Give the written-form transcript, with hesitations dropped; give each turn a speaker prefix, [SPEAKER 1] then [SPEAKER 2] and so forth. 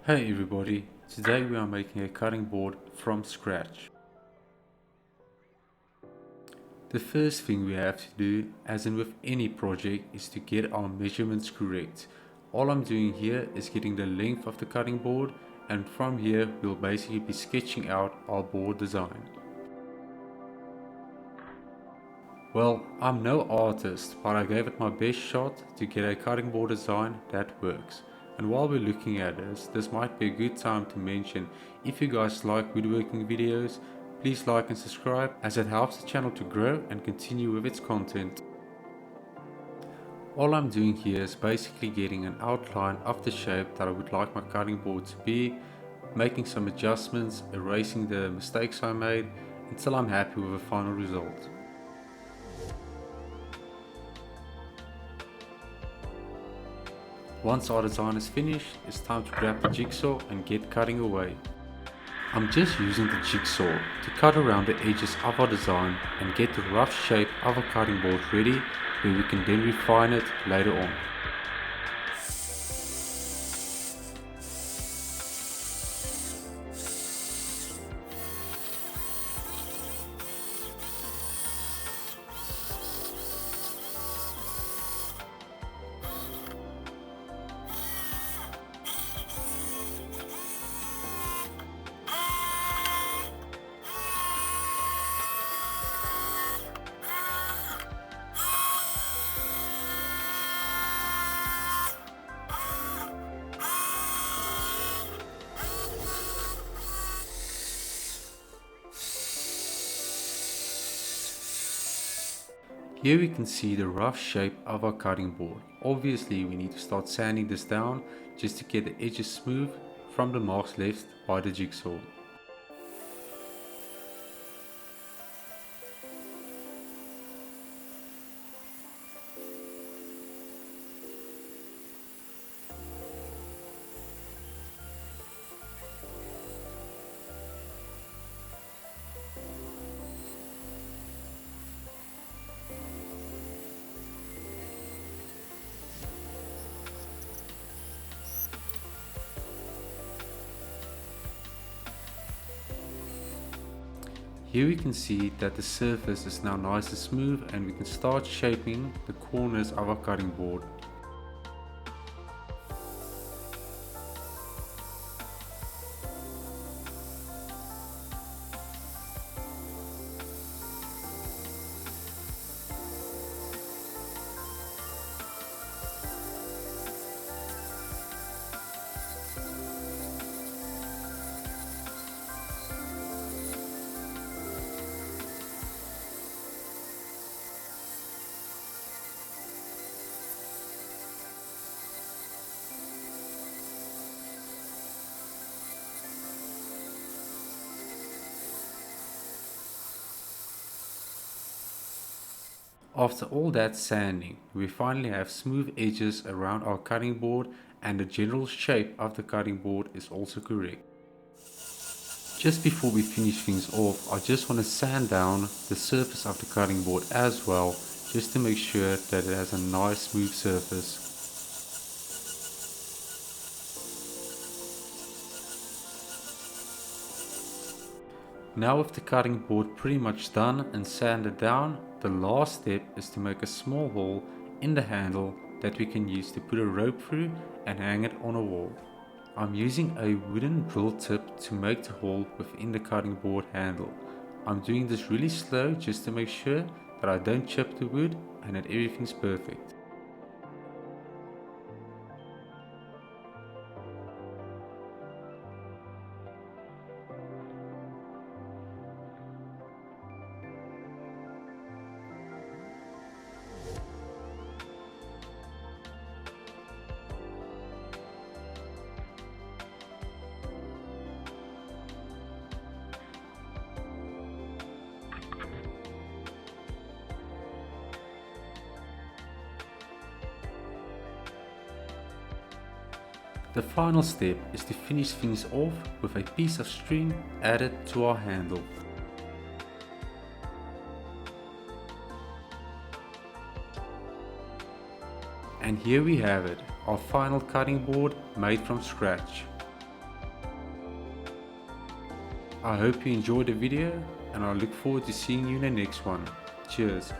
[SPEAKER 1] Hey everybody, today we are making a cutting board from scratch. The first thing we have to do, as in with any project, is to get our measurements correct. All I'm doing here is getting the length of the cutting board, and from here we'll basically be sketching out our board design. Well, I'm no artist, but I gave it my best shot to get a cutting board design that works. And while we're looking at this might be a good time to mention, if you guys like woodworking videos, please like and subscribe as it helps the channel to grow and continue with its content. All I'm doing here is basically getting an outline of the shape that I would like my cutting board to be, making some adjustments, erasing the mistakes I made until I'm happy with the final result. Once our design is finished, it's time to grab the jigsaw and get cutting away. I'm just using the jigsaw to cut around the edges of our design and get the rough shape of a cutting board ready, where we can then refine it later on. Here we can see the rough shape of our cutting board. Obviously we need to start sanding this down just to get the edges smooth from the marks left by the jigsaw. Here we can see that the surface is now nice and smooth, and we can start shaping the corners of our cutting board. After all that sanding, we finally have smooth edges around our cutting board, and the general shape of the cutting board is also correct. Just before we finish things off, I just want to sand down the surface of the cutting board as well, just to make sure that it has a nice smooth surface. Now with the cutting board pretty much done and sanded down, the last step is to make a small hole in the handle that we can use to put a rope through and hang it on a wall. I'm using a wooden drill tip to make the hole within the cutting board handle. I'm doing this really slow just to make sure that I don't chip the wood and that everything's perfect. The final step is to finish things off with a piece of string added to our handle. And here we have it, our final cutting board made from scratch. I hope you enjoyed the video and I look forward to seeing you in the next one. Cheers.